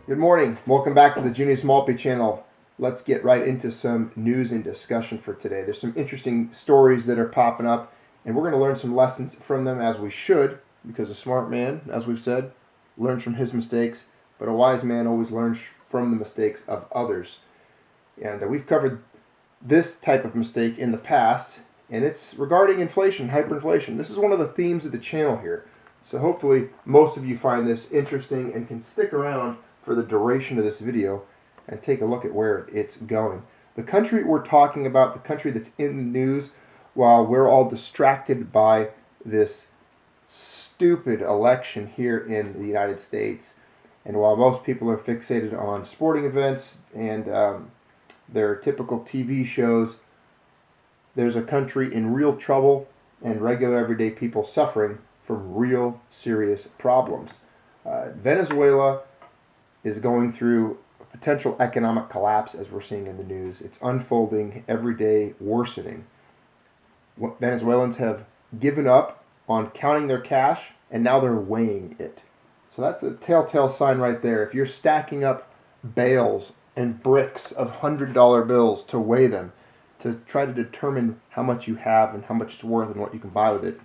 Good morning. Welcome back to the Junior Smallpy channel. Let's get right into some news and discussion for today. There's some interesting stories that are popping up, and we're going to learn some lessons from them, as we should, because a smart man, as we've said, learns from his mistakes, but a wise man always learns from the mistakes of others. And we've covered this type of mistake in the past, and it's regarding inflation, hyperinflation. This is one of the themes of the channel here. So hopefully most of you find this interesting and can stick around for the duration of this video and take a look at where it's going. The country we're talking about, the country that's in the news while we're all distracted by this stupid election here in the United States, and while most people are fixated on sporting events and their typical TV shows, there's a country in real trouble and regular everyday people suffering from real serious problems. Venezuela is going through a potential economic collapse, as we're seeing in the news. It's unfolding every day, worsening. Venezuelans have given up on counting their cash, and now they're weighing it. So that's a telltale sign right there. If you're stacking up bales and bricks of $100 bills to weigh them, to try to determine how much you have and how much it's worth and what you can buy with it,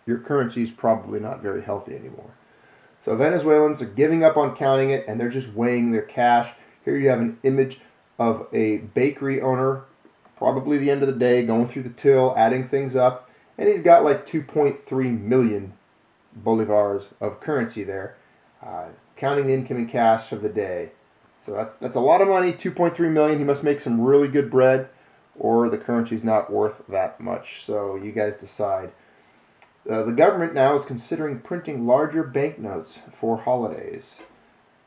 your currency is probably not very healthy anymore. So Venezuelans are giving up on counting it, and they're just weighing their cash. Here you have an image of a bakery owner, probably the end of the day, going through the till, adding things up, and he's got like 2.3 million bolivars of currency there, counting the incoming cash of the day. So that's a lot of money, 2.3 million. He must make some really good bread, or the currency's not worth that much. So you guys decide. The government now is considering printing larger banknotes for holidays.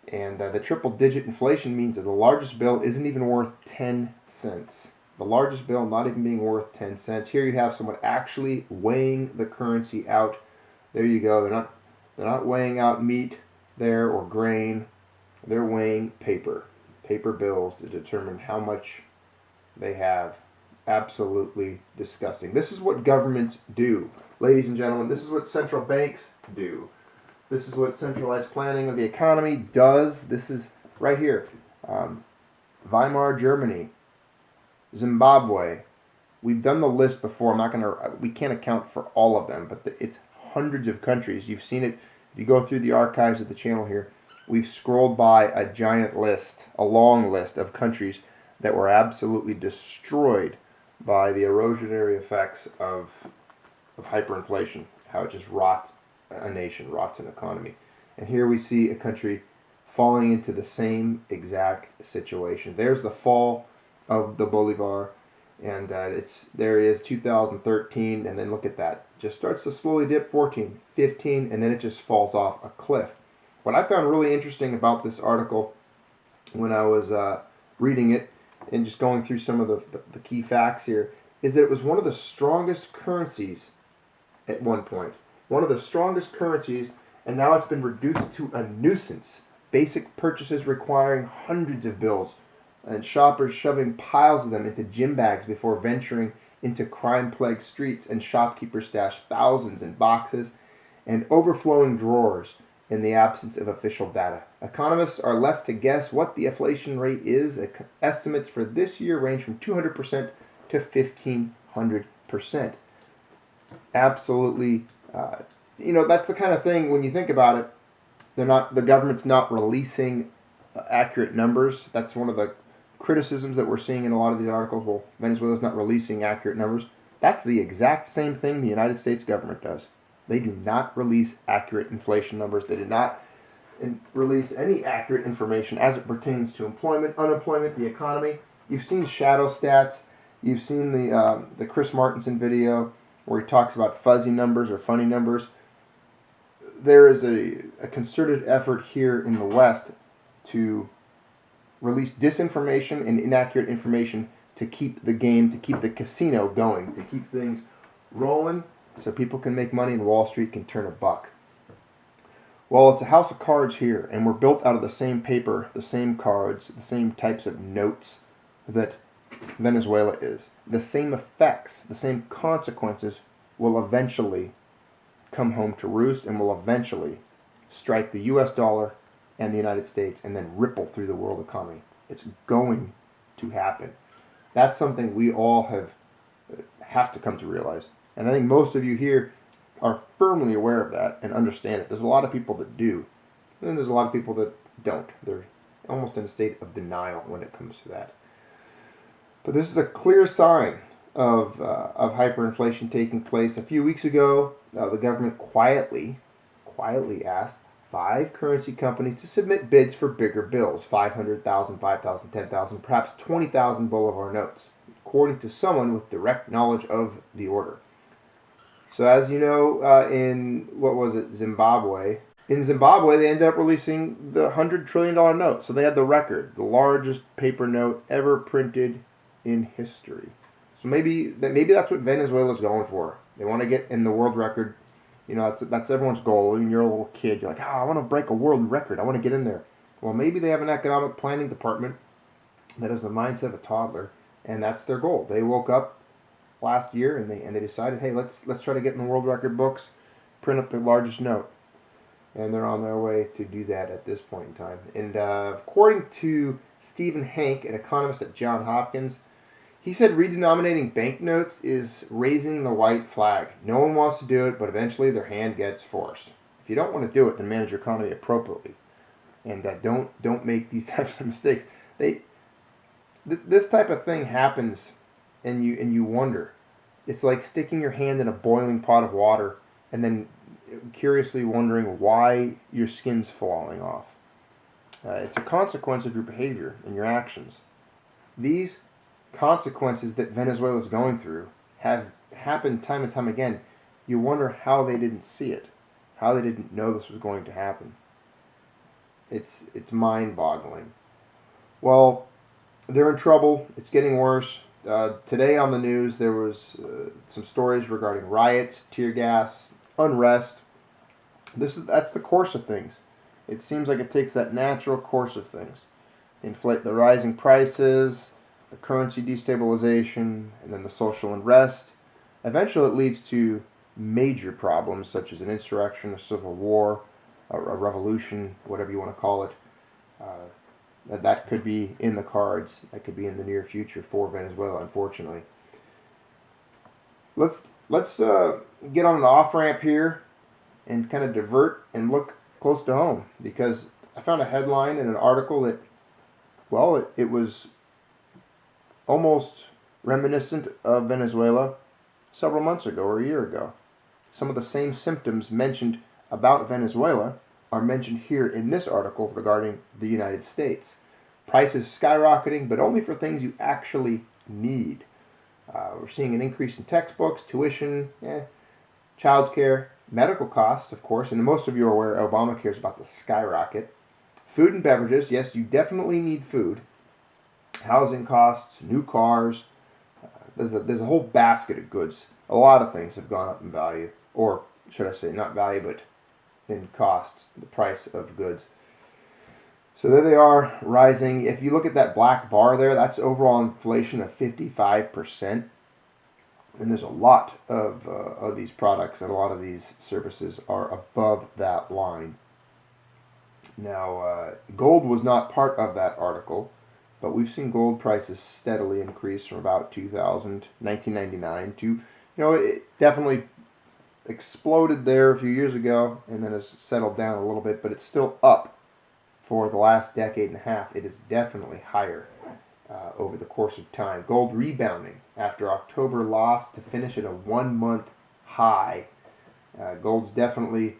And the triple-digit inflation means that the largest bill isn't even worth 10 cents. The largest bill not even being worth 10 cents. Here you have someone actually weighing the currency out. There you go. They're not weighing out meat there or grain. They're weighing paper bills to determine how much they have. Absolutely disgusting. This is what governments do. Ladies and gentlemen, this is what central banks do. This is what centralized planning of the economy does. This is right here. Weimar Germany, Zimbabwe. We've done the list before. We can't account for all of them, but it's hundreds of countries. You've seen it. If you go through the archives of the channel here, we've scrolled by a giant list, a long list of countries that were absolutely destroyed by the erosionary effects of hyperinflation, how it just rots a nation, rots an economy. And here we see a country falling into the same exact situation. There's the fall of the Bolivar, and there it is, 2013, and then look at that. Just starts to slowly dip, 14, 15, and then it just falls off a cliff. What I found really interesting about this article when I was reading it and just going through some of the key facts here is that it was one of the strongest currencies at one point. One of the strongest currencies, and now it's been reduced to a nuisance. Basic purchases requiring hundreds of bills, and shoppers shoving piles of them into gym bags before venturing into crime-plagued streets, and shopkeepers stash thousands in boxes, and overflowing drawers in the absence of official data. Economists are left to guess what the inflation rate is. Estimates for this year range from 200% to 1,500%. Absolutely, that's the kind of thing, when you think about it, the government's not releasing accurate numbers. That's one of the criticisms that we're seeing in a lot of these articles. Well, Venezuela's not releasing accurate numbers. That's the exact same thing the United States government does. They do not release accurate inflation numbers. They do not release any accurate information as it pertains to employment, unemployment, the economy. You've seen shadow stats. You've seen the Chris Martenson video where he talks about fuzzy numbers or funny numbers. There is a concerted effort here in the West to release disinformation and inaccurate information to keep the game, to keep the casino going, to keep things rolling so people can make money and Wall Street can turn a buck. Well, it's a house of cards here, and we're built out of the same paper, the same cards, the same types of notes that Venezuela is. The same effects, the same consequences will eventually come home to roost and will eventually strike the US dollar and the United States and then ripple through the world economy. It's going to happen. That's something we all have to come to realize. And I think most of you here are firmly aware of that and understand it. There's a lot of people that do, and then there's a lot of people that don't. They're almost in a state of denial when it comes to that. But this is a clear sign of hyperinflation taking place. A few weeks ago, the government quietly asked 5 currency companies to submit bids for bigger bills, 500,000, 5,000, 10,000, perhaps 20,000 Bolivar notes, according to someone with direct knowledge of the order. So as you know, in, Zimbabwe? In Zimbabwe, they ended up releasing the $100 trillion note. So they had the record, the largest paper note ever printed in history. So maybe that's what Venezuela's going for. They want to get in the world record. You know, that's everyone's goal. When you're a little kid, you're like, I want to break a world record. I want to get in there. Well, maybe they have an economic planning department that has the mindset of a toddler, and that's their goal. They woke up last year and they decided, hey, let's try to get in the world record books, print up the largest note, and they're on their way to do that at this point in time. And according to Stephen Hank, an economist at Johns Hopkins, he said redenominating banknotes is raising the white flag. No one wants to do it, but eventually their hand gets forced. If you don't want to do it, then manage your economy appropriately, and don't make these types of mistakes. This type of thing happens, and you wonder. It's like sticking your hand in a boiling pot of water and then curiously wondering why your skin's falling off. It's a consequence of your behavior and your actions. These consequences that Venezuela is going through have happened time and time again. You wonder how they didn't see it, how they didn't know this was going to happen. It's mind-boggling. Well, they're in trouble. It's getting worse. Today on the news, there was some stories regarding riots, tear gas, unrest. That's the course of things. It seems like it takes that natural course of things. Inflate the rising prices, the currency destabilization, and then the social unrest. Eventually, it leads to major problems such as an insurrection, a civil war, a revolution, whatever you want to call it. That could be in the cards. That could be in the near future for Venezuela, unfortunately. Let's get on an off ramp here and kind of divert and look close to home, because I found a headline in an article that, well, it was almost reminiscent of Venezuela several months ago or a year ago. Some of the same symptoms mentioned about Venezuela are mentioned here in this article regarding the United States. Prices skyrocketing, but only for things you actually need. We're seeing an increase in textbooks, tuition, childcare, medical costs, of course, and most of you are aware Obamacare is about to skyrocket. Food and beverages, yes, you definitely need food. Housing costs, new cars. There's a whole basket of goods. A lot of things have gone up in value, or should I say not value, but in costs, the price of goods. So there they are, rising. If you look at that black bar there, that's overall inflation of 55%. And there's a lot of these products and a lot of these services are above that line. Now, gold was not part of that article, but we've seen gold prices steadily increase from about 1999 to, it definitely exploded there a few years ago and then has settled down a little bit, but it's still up for the last decade and a half. It is definitely higher over the course of time. Gold rebounding after October loss to finish at a 1-month high. Gold's definitely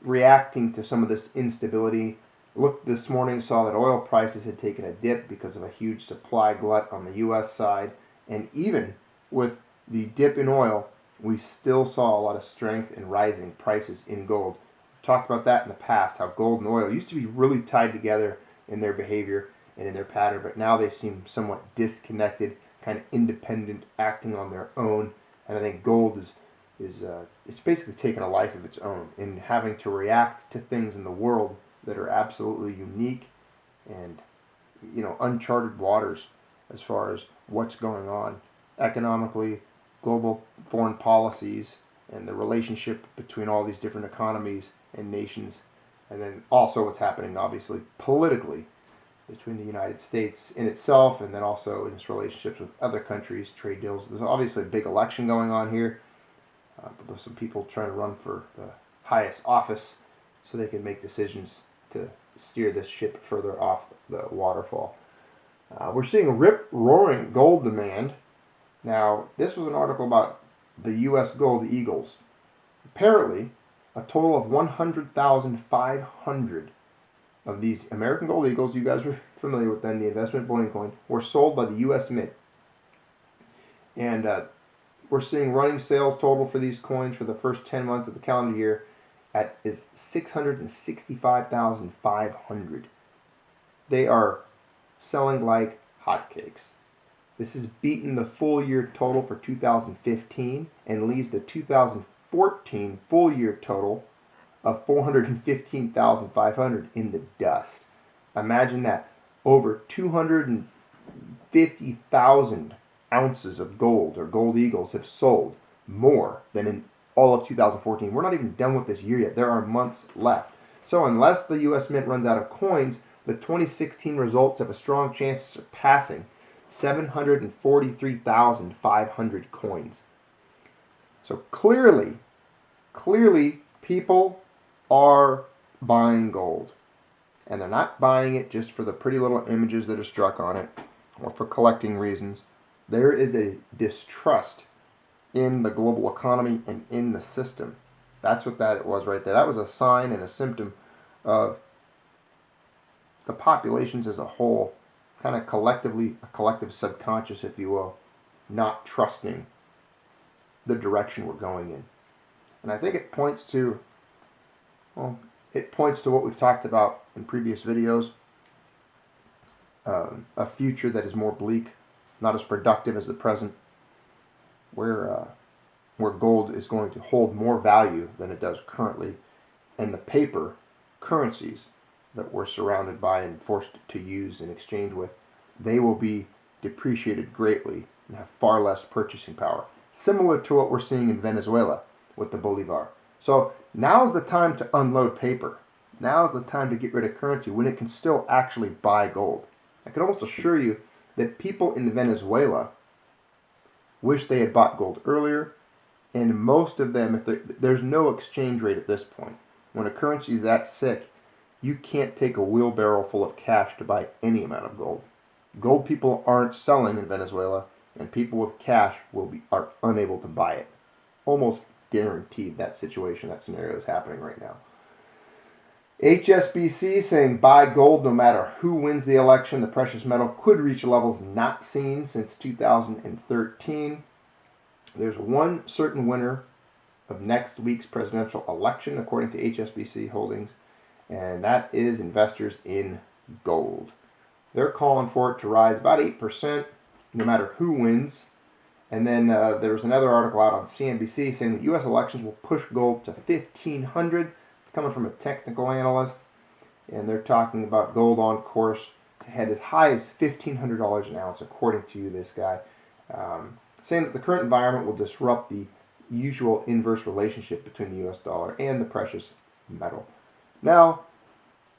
reacting to some of this instability. Looked this morning, saw that oil prices had taken a dip because of a huge supply glut on the U.S. side. And even with the dip in oil, we still saw a lot of strength in rising prices in gold. We've talked about that in the past, how gold and oil used to be really tied together in their behavior. and in their pattern, but now they seem somewhat disconnected, kind of independent, acting on their own. And I think gold is it's basically taken a life of its own in having to react to things in the world that are absolutely unique and uncharted waters as far as what's going on economically, global foreign policies, and the relationship between all these different economies and nations, and then also what's happening obviously politically between the United States in itself, and then also in its relationships with other countries, trade deals. There's obviously a big election going on here. But there's some people trying to run for the highest office so they can make decisions to steer this ship further off the waterfall. We're seeing rip-roaring gold demand. Now, this was an article about the U.S. Gold Eagles. Apparently, a total of 100,500 of these American Gold Eagles, you guys are familiar with them, the investment bullion coin, were sold by the U.S. Mint. And we're seeing running sales total for these coins for the first 10 months of the calendar year is 665,500. They are selling like hotcakes. This has beaten the full year total for 2015 and leaves the 2014 full year total of 415,500 in the dust. Imagine that. Over 250,000 ounces of gold or gold eagles have sold, more than in all of 2014. We're not even done with this year yet. There are months left. So unless the U.S. Mint runs out of coins, the 2016 results have a strong chance of surpassing 743,500 coins. So clearly, people are buying gold. And they're not buying it just for the pretty little images that are struck on it or for collecting reasons. There is a distrust in the global economy and in the system. That's what that was right there. That was a sign and a symptom of the populations as a whole, kind of collectively, a collective subconscious, if you will, not trusting the direction we're going in. And I think it points to what we've talked about in previous videos, a future that is more bleak, not as productive as the present, where gold is going to hold more value than it does currently, and the paper currencies that we're surrounded by and forced to use and exchange with, they will be depreciated greatly and have far less purchasing power, similar to what we're seeing in Venezuela with the bolivar. So now's the time to unload paper. Now's the time to get rid of currency when it can still actually buy gold. I can almost assure you that people in Venezuela wish they had bought gold earlier, and most of them, there's no exchange rate at this point. When a currency is that sick, you can't take a wheelbarrow full of cash to buy any amount of gold. Gold people aren't selling in Venezuela, and people with cash are unable to buy it. Almost guaranteed that scenario is happening right now. HSBC saying buy gold no matter who wins the election. The precious metal could reach levels not seen since 2013. There's one certain winner of next week's presidential election, according to HSBC Holdings, and that is investors in gold. They're calling for it to rise about 8% no matter who wins. And then there's another article out on CNBC saying that U.S. elections will push gold to 1,500. Coming from a technical analyst, and they're talking about gold on course to head as high as $1,500 an ounce, according to this guy, saying that the current environment will disrupt the usual inverse relationship between the U.S. dollar and the precious metal. Now,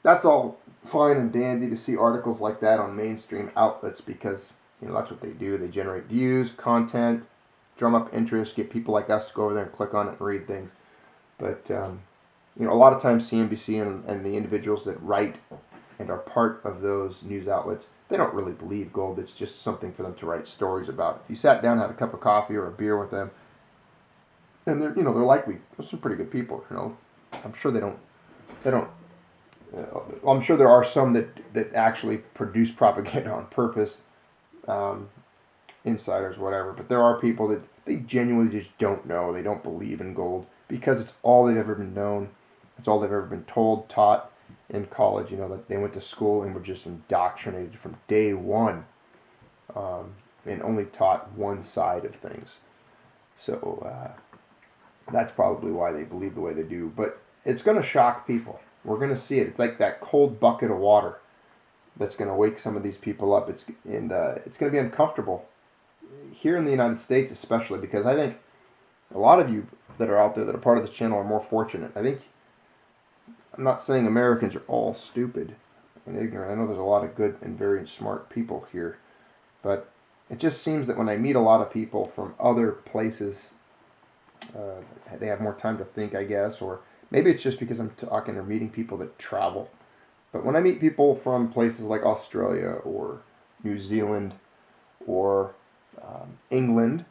that's all fine and dandy to see articles like that on mainstream outlets because that's what they do. They generate views, content, drum up interest, get people like us to go over there and click on it and read things. But a lot of times CNBC and the individuals that write and are part of those news outlets, they don't really believe gold. It's just something for them to write stories about. If you sat down, had a cup of coffee or a beer with them, and they're likely some pretty good people. I'm sure they don't. I'm sure there are some that actually produce propaganda on purpose, insiders, whatever. But there are people that they genuinely just don't know. They don't believe in gold because it's all they've ever been known. It's all they've ever been told, taught, in college, that they went to school and were just indoctrinated from day one, and only taught one side of things. So that's probably why they believe the way they do. But it's going to shock people. We're going to see it. It's like that cold bucket of water that's going to wake some of these people up. It's going to be uncomfortable here in the United States, especially because I think a lot of you that are out there that are part of this channel are more fortunate. I'm not saying Americans are all stupid and ignorant. I know there's a lot of good and very smart people here, but it just seems that when I meet a lot of people from other places, they have more time to think, I guess, or maybe it's just because I'm talking or meeting people that travel. But when I meet people from places like Australia or New Zealand or England,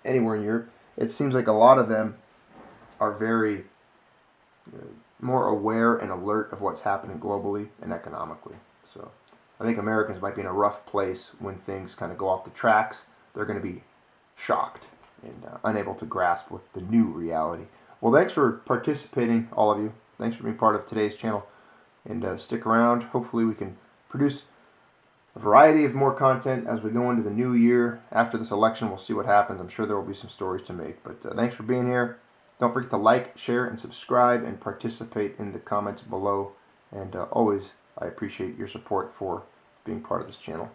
anywhere in Europe, it seems like a lot of them are very more aware and alert of what's happening globally and economically. So I think Americans might be in a rough place when things kind of go off the tracks. They're going to be shocked and unable to grasp with the new reality. Well, thanks for participating, all of you. Thanks for being part of today's channel. And stick around. Hopefully we can produce a variety of more content as we go into the new year. After this election, we'll see what happens. I'm sure there will be some stories to make. But thanks for being here. Don't forget to like, share, and subscribe, and participate in the comments below. And always, I appreciate your support for being part of this channel.